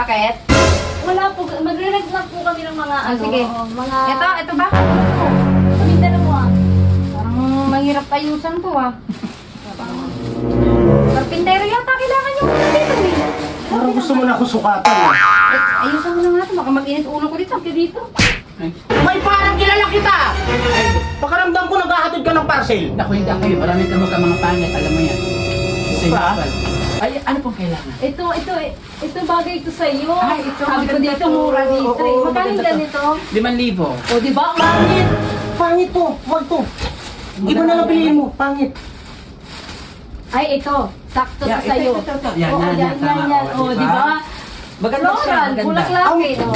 Bakit? Wala po, magre-rent lang po kami ng mga Sige. mga... Ito ba? Kami dalawa. Parang mahirap ayusan to ah. Karpintero yata kailangan yung dito eh. Parang gusto mo na ako sukatan eh. Ayusan mo na nga ito, baka mag-init ulo ko dito. Dito. May parang kilala kita! Pakaramdam ko naghahatid ka ng parcel. Naku, hindi ako yun. Maraming kamukha mga pangit, alam mo yan. Ba? Ay, ano pong kailangan? Ito bagay ito sa iyo. Ay, ito, Sabi ko maganda dito, to. mura dito. Oo, Magkano maganda to. ganito? 5,000. O, di ba? Pangit! Pangit to! Huwag to! Iba na lang piliin mo. Pangit. Ay, ito. Sakto to Yeah, sa iyo. ito. Yan, Oo, yan, tama. O, Oo, di ba? Maganda siya, Floral, maganda. bulaklaki. O,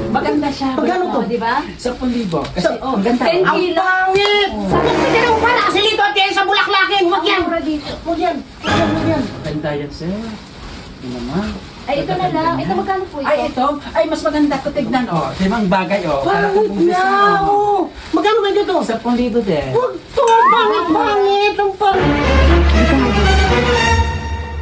Maganda siya. Magkano to? di ba? 10,000. Kasi, Oh, ang ganda. 10 oh. Ang pangit! Sakit ka dyan ang para kasi dito at yan sa bulaklakin! Huwag yan! Mura dito. Huwag yan! Huwag yan! Maganda yan, sir. Ano naman? Ay, ito na lang. Ito magkano po ito? Ay, ito? Ay, mas maganda ko tignan, oh. Di ba ang bagay, oh. Pangit na! Oh. Magkano ba dito? 10,000 din. Huwag to! Pangit! Pangit! Ang pangit!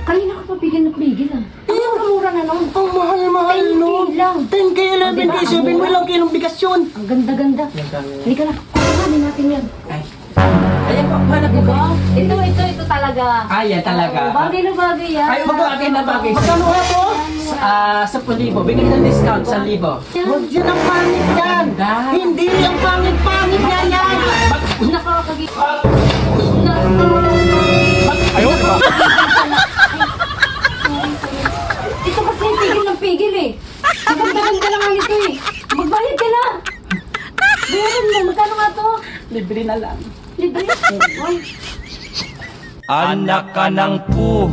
Kanina ko pa bigyan na bigyan ah. Ang mura na nun. Ang mahal-mahal 10K nun! lang. 10K, 11K, Diba? 7 mo lang kilong bigas yun! Ang ganda-ganda. Yan kami. Halika na. Kukuhanin natin yan. Ay. Ayan po, hanap ko Diba? ba? Ito talaga. Ay, yan talaga. Oo, bagay na bagay yan. Ay, bagay na bagay. Magkano nga to? 10,000. Bigyan ng discount, 1,000. Huwag yan ang pangit yan! Maganda. Hindi ang pangit-pangit yan yan! Nakakagig. Ito kasi pigil ng pigil eh. Ang ganda-ganda lang ito eh. Magbayad ka na. Bayaran mo. Magkano nga to? Libre na lang. Libre. Ay. Anak ka ng pu.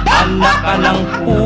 Anak ka ng pu.